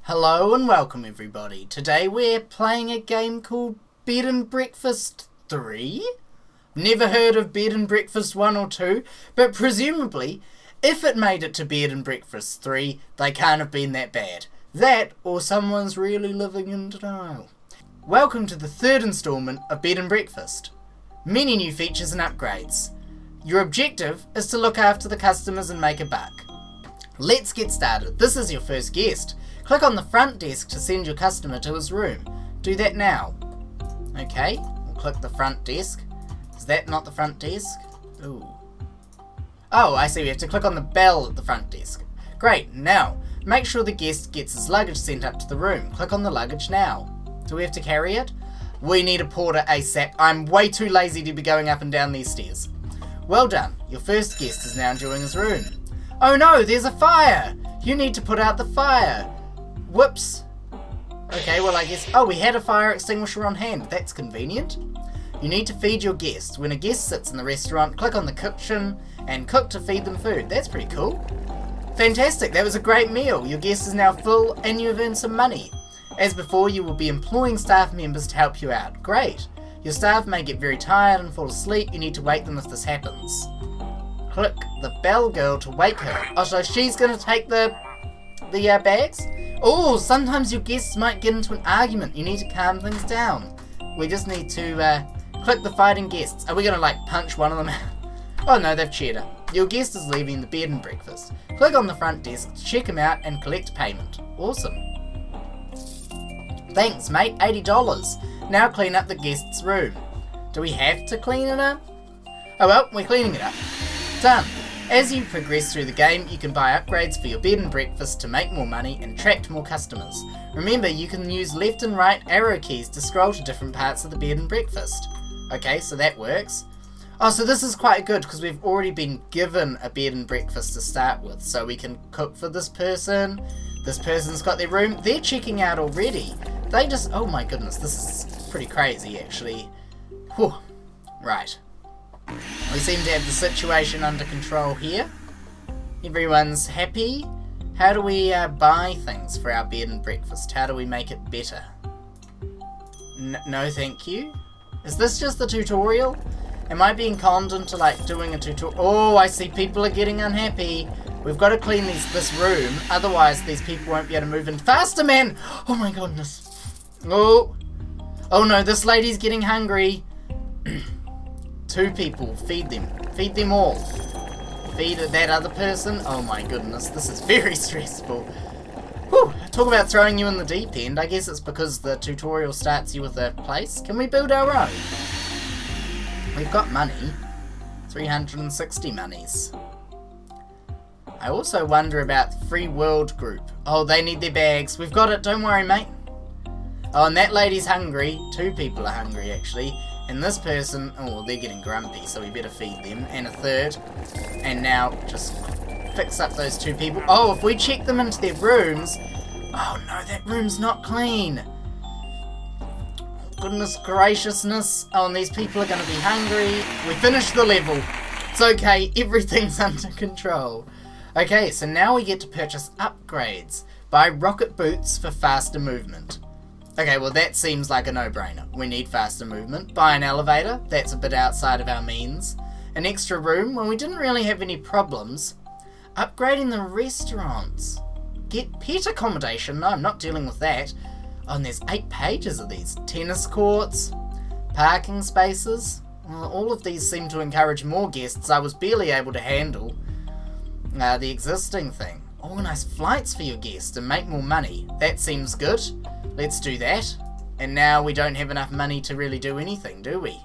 Hello and welcome everybody. Today we're playing a game called Bed and Breakfast 3. Never heard of Bed and Breakfast 1 or 2, but presumably if it made it to Bed and Breakfast 3, they can't have been that bad. That or someone's really living in denial. Welcome to the third installment of Bed and Breakfast. Many new features and upgrades. Your objective is to look after the customers and make a buck. Let's get started. This is your first guest. Click on the front desk to send your customer to his room. Do that now. Okay, we'll click the front desk. Is that not the front desk? Ooh. Oh, I see, we have to click on the bell at the front desk. Great, now, make sure the guest gets his luggage sent up to the room. Click on the luggage now. Do we have to carry it? We need a porter ASAP. I'm way too lazy to be going up and down these stairs. Well done, your first guest is now enjoying his room. Oh no, there's a fire! You need to put out the fire. Whoops. Okay, well I guess... Oh, we had a fire extinguisher on hand. That's convenient. You need to feed your guests. When a guest sits in the restaurant, click on the kitchen and cook to feed them food. That's pretty cool. Fantastic, that was a great meal. Your guest is now full and you've earned some money. As before, you will be employing staff members to help you out. Great. Your staff may get very tired and fall asleep. You need to wake them if this happens. Click the bell girl to wake her. Oh, so she's going to take the bags? Oh, sometimes your guests might get into an argument. You need to calm things down. We just need to click the fighting guests. Are we going to like punch one of them out? Oh no, they've cheered her. Your guest is leaving the bed and breakfast. Click on the front desk to check him out and collect payment. Awesome. Thanks mate, $80. Now clean up the guest's room. Do we have to clean it up? Oh well, we're cleaning it up. Done. As you progress through the game, you can buy upgrades for your bed and breakfast to make more money and attract more customers. Remember, you can use left and right arrow keys to scroll to different parts of the bed and breakfast. Okay, so that works. Oh, so this is quite good because we've already been given a bed and breakfast to start with. So we can cook for this person. This person's got their room. They're checking out already. They just... Oh my goodness, this is pretty crazy actually. Whew. Right. We seem to have the situation under control here. Everyone's happy. How do we buy things for our bed and breakfast? How do we make it better? No thank you. Is this just the tutorial? Am I being conned into like doing a tutorial? Oh, I see people are getting unhappy. We've got to clean this room. Otherwise these people won't be able to move in. Faster, man! Oh my goodness. Oh. Oh no, this lady's getting hungry. 2 people, feed them. Feed them all. Feed that other person. Oh my goodness, this is very stressful. Whew, talk about throwing you in the deep end. I guess it's because the tutorial starts you with a place. Can we build our own? We've got money. 360 monies. I also wonder about Free World Group. Oh, they need their bags. We've got it, don't worry mate. Oh, and that lady's hungry. 2 people are hungry actually. And this person, oh, they're getting grumpy, so we better feed them. And a 3rd. And now, just fix up those 2 people. Oh, if we check them into their rooms... Oh no, that room's not clean. Goodness graciousness. Oh, and these people are going to be hungry. We finished the level. It's okay, everything's under control. Okay, so now we get to purchase upgrades. Buy rocket boots for faster movement. Okay, well that seems like a no-brainer. We need faster movement. Buy an elevator. That's a bit outside of our means. An extra room. Well, we didn't really have any problems. Upgrading the restaurants. Get pet accommodation. No, I'm not dealing with that. Oh, and there's 8 pages of these. Tennis courts. Parking spaces. Well, all of these seem to encourage more guests. I was barely able to handle the existing thing. Organise flights for your guests and make more money. That seems good. Let's do that. And now we don't have enough money to really do anything, do we?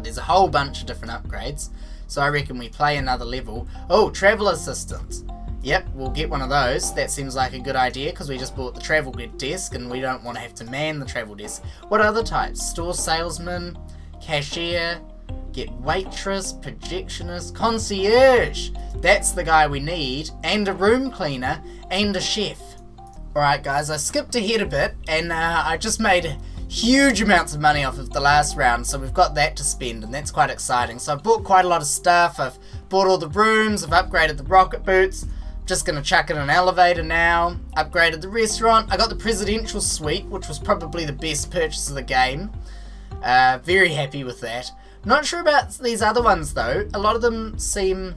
There's a whole bunch of different upgrades. So I reckon we play another level. Oh, travel assistants. Yep, we'll get one of those. That seems like a good idea because we just bought the travel desk and we don't want to have to man the travel desk. What other types? Store salesman, cashier, get waitress, projectionist, concierge. That's the guy we need. And a room cleaner and a chef. Alright guys, I skipped ahead a bit and I just made huge amounts of money off of the last round, so we've got that to spend and that's quite exciting. So I've bought quite a lot of stuff. I've bought all the rooms, I've upgraded the rocket boots, Just gonna chuck in an elevator now. Upgraded the restaurant. I got the presidential suite, which was probably the best purchase of the game. Very happy with that. Not sure about these other ones though. A lot of them seem...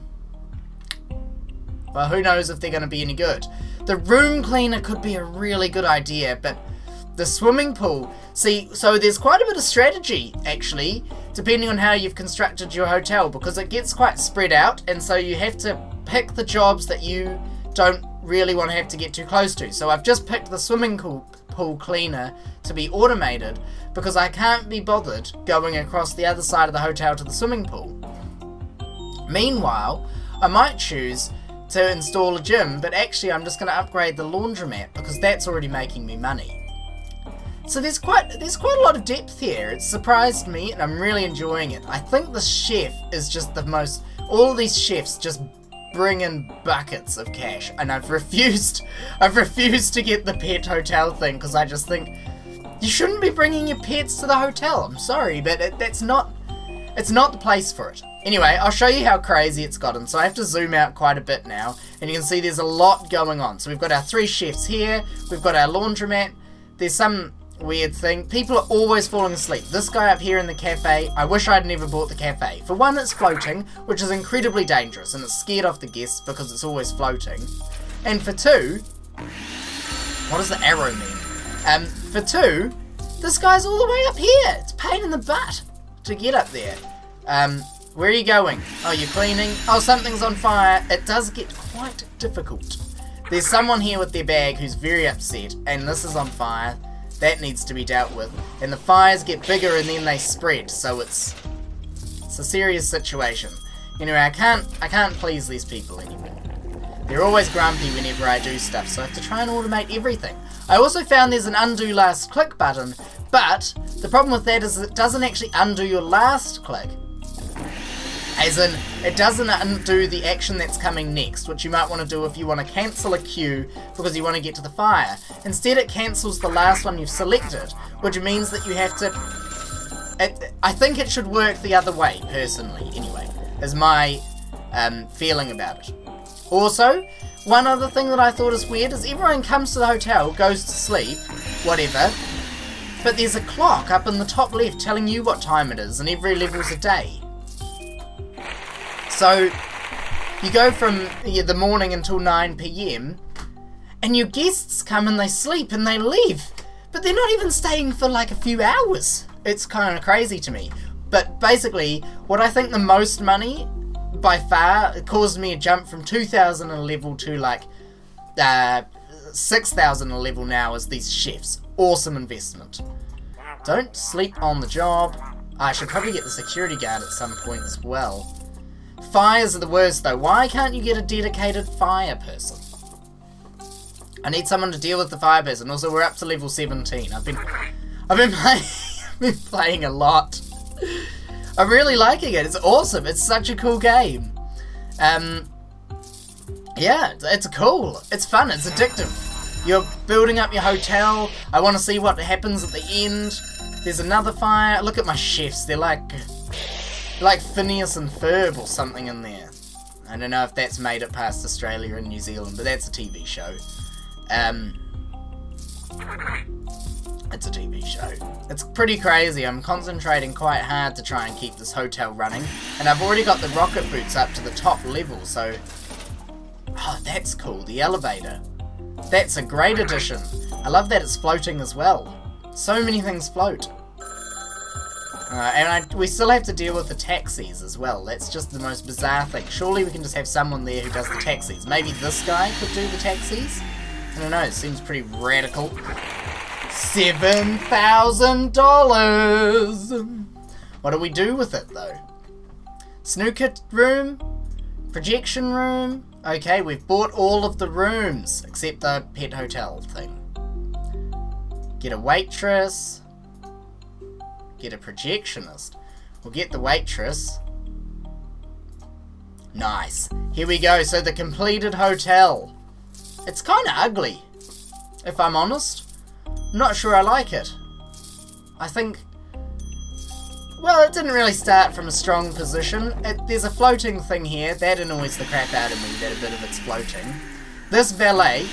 well, who knows if they're going to be any good. The room cleaner could be a really good idea, but the swimming pool... see, so there's quite a bit of strategy, actually, depending on how you've constructed your hotel, because it gets quite spread out, and so you have to pick the jobs that you don't really want to have to get too close to. So I've just picked the swimming pool cleaner to be automated, because I can't be bothered going across the other side of the hotel to the swimming pool. Meanwhile, I might choose to install a gym, but actually I'm just going to upgrade the laundromat because that's already making me money. So there's quite a lot of depth here. It surprised me and I'm really enjoying it. I think the chef is just the most... all of these chefs just bring in buckets of cash, and I've refused to get the pet hotel thing because I just think you shouldn't be bringing your pets to the hotel. I'm sorry, but it's not the place for it. Anyway, I'll show you how crazy it's gotten. So I have to zoom out quite a bit now, and you can see there's a lot going on. So we've got our 3 chefs here, we've got our laundromat, there's some weird thing. People are always falling asleep. This guy up here in the cafe, I wish I'd never bought the cafe. For one, it's floating, which is incredibly dangerous, and it's scared off the guests because it's always floating. And for 2, what does the arrow mean? For 2, this guy's all the way up here. It's a pain in the butt to get up there. Where are you going? Oh, you're cleaning? Oh, something's on fire. It does get quite difficult. There's someone here with their bag who's very upset, and this is on fire. That needs to be dealt with. And the fires get bigger and then they spread, so it's a serious situation. Anyway, I can't please these people anymore. They're always grumpy whenever I do stuff, so I have to try and automate everything. I also found there's an undo last click button, but the problem with that is it doesn't actually undo your last click. As in, it doesn't undo the action that's coming next, which you might want to do if you want to cancel a queue because you want to get to the fire. Instead, it cancels the last one you've selected, which means that you have to... I think it should work the other way, personally, anyway, is my feeling about it. Also, one other thing that I thought is weird is everyone comes to the hotel, goes to sleep, whatever, but there's a clock up in the top left telling you what time it is, and every level's a day. So, you go from the morning until 9 PM, and your guests come and they sleep and they leave. But they're not even staying for like a few hours. It's kind of crazy to me. But basically, what I think the most money, by far, it caused me a jump from 2,000 a level to like 6,000 a level now is these chefs. Awesome investment. Don't sleep on the job. I should probably get the security guard at some point as well. Fires are the worst though. Why can't you get a dedicated fire person? I need someone to deal with the fire person. Also, we're up to level 17. I've been playing a lot. I'm really liking it. It's awesome. It's such a cool game. Yeah, it's cool. It's fun. It's addictive. You're building up your hotel. I want to see what happens at the end. There's another fire. Look at my chefs. They're like Phineas and Ferb or something in there. I don't know if that's made it past Australia and New Zealand, but that's a TV show. It's a TV show. It's pretty crazy. I'm concentrating quite hard to try and keep this hotel running, and I've already got the rocket boots up to the top level, so... Oh, that's cool. The elevator. That's a great addition. I love that it's floating as well. So many things float. And we still have to deal with the taxis as well. That's just the most bizarre thing. Surely we can just have someone there who does the taxis. Maybe this guy could do the taxis? I don't know, it seems pretty radical. $7,000! What do we do with it, though? Snooker room? Projection room? Okay, we've bought all of the rooms, except the pet hotel thing. Get a waitress. Get a projectionist. We'll get the waitress. Nice. Here we go. So the completed hotel. It's kind of ugly, if I'm honest. I'm not sure I like it. I think... Well, it didn't really start from a strong position. There's a floating thing here. That annoys the crap out of me, that a bit of it's floating. This valet,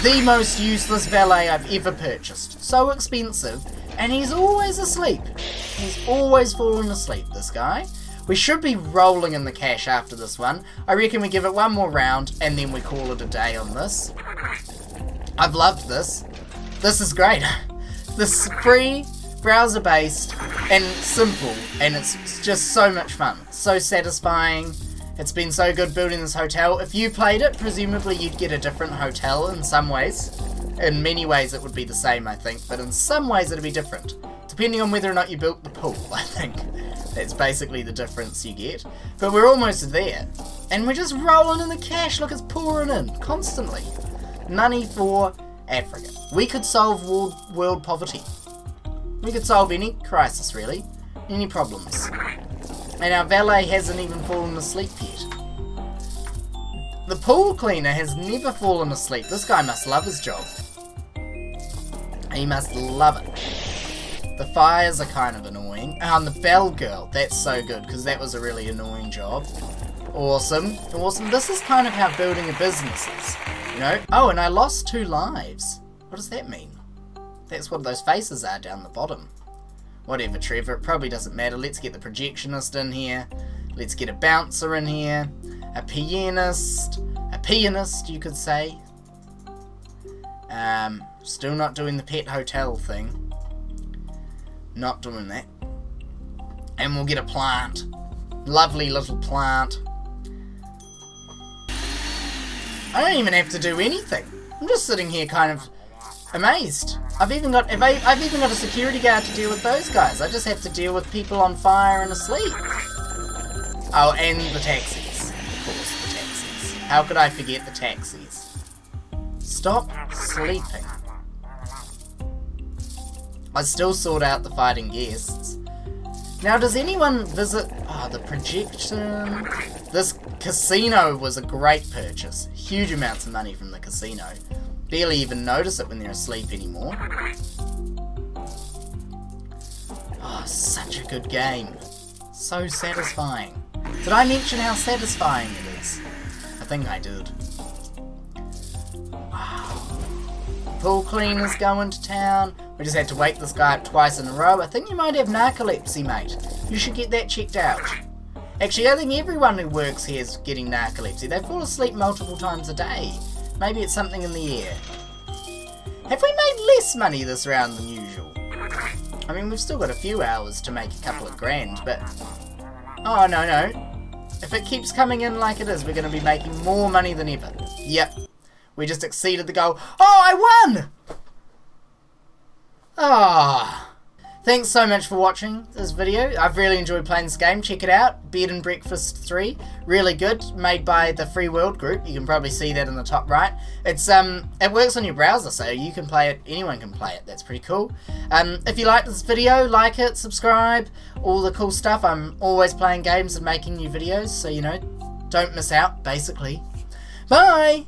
the most useless valet I've ever purchased. So expensive, and he's always asleep. He's always falling asleep, this guy. We should be rolling in the cash after this one. I reckon we give it one more round, and then we call it a day on this. I've loved this. This is great. This is free, browser-based, and simple, and it's just so much fun. So satisfying. It's been so good building this hotel. If you played it, presumably you'd get a different hotel in some ways. In many ways it would be the same, I think, but in some ways it'd be different. Depending on whether or not you built the pool, I think. That's basically the difference you get. But we're almost there. And we're just rolling in the cash. Look, it's pouring in constantly. Money for Africa. We could solve world poverty. We could solve any crisis, really. Any problems. And our valet hasn't even fallen asleep yet. The pool cleaner has never fallen asleep. This guy must love his job. He must love it. The fires are kind of annoying. And the bell girl, that's so good, because that was a really annoying job. Awesome. Awesome. This is kind of how building a business is. You know? Oh, and I lost 2 lives. What does that mean? That's what those faces are down the bottom. Whatever, Trevor. It probably doesn't matter. Let's get the projectionist in here. Let's get a bouncer in here. A pianist. A pianist, you could say. Still not doing the pet hotel thing. Not doing that. And we'll get a plant. Lovely little plant. I don't even have to do anything. I'm just sitting here kind of amazed. I've even got a security guard to deal with those guys. I just have to deal with people on fire and asleep. Oh, and the taxis. Of course, the taxis. How could I forget the taxis? Stop sleeping. I still sort out the fighting guests. Now, does anyone visit... Oh, the projection... This casino was a great purchase. Huge amounts of money from the casino. Barely even notice it when they're asleep anymore. Oh, such a good game. So satisfying. Did I mention how satisfying it is? I think I did. Wow. Pool cleaners going to town. We just had to wake this guy up twice in a row. I think you might have narcolepsy, mate. You should get that checked out. Actually, I think everyone who works here is getting narcolepsy. They fall asleep multiple times a day. Maybe it's something in the air. Have we made less money this round than usual? I mean, we've still got a few hours to make a couple of grand, but... Oh, no, no. If it keeps coming in like it is, we're going to be making more money than ever. Yep. We just exceeded the goal. Oh, I won! Ah. Thanks so much for watching this video. I've really enjoyed playing this game. Check it out. Bed and Breakfast 3. Really good. Made by the Free World group. You can probably see that in the top right. It's it works on your browser, so you can play it. Anyone can play it. That's pretty cool. If you like this video, like it, subscribe, all the cool stuff. I'm always playing games and making new videos, so you know, don't miss out, basically. Bye!